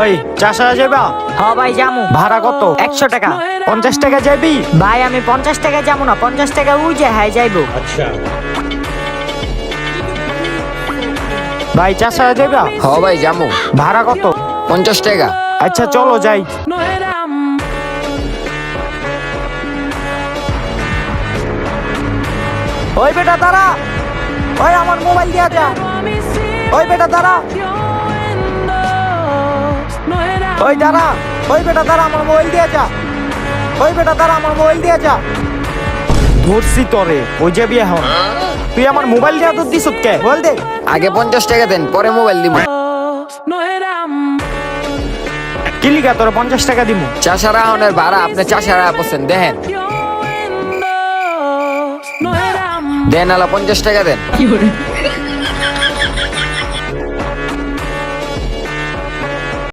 ওই চাষা যাবা? হ ভাই যামু। ভাড়া কত? 100 টাকা। 50 টাকা যাবি? ভাই আমি 50 টাকা যাবো না, 50 টাকা উই যে হাই যাইবো। ভাই চাষা যাবা? হ ভাই যামু। ভাড়া কত? 50 টাকা। আচ্ছা চলো যাই। ওই বেটা দাঁড়া, ওই আমার মোবাইল দিয়া যা। ওই বেটা দাঁড়া, ওই দাঁড়া, ওই বেটা দাঁড়া, আমার মোবাইল দিয়া যা। ওই বেটা দাঁড়া, আমার মোবাইল দিয়া যা। ধরছি তরে, ওই যাবি এখন। তুই আমার মোবাইল দিয়া তোর দিস কে বল দে। আগে 50 টাকা দেন, পরে মোবাইল দিব। কিলিকা তোর 50 টাকা দিমু। চাষারা হনের ভাড়া আপনি চাষারা বসেন দেখেন। দেন আলা 50 টাকা দেন।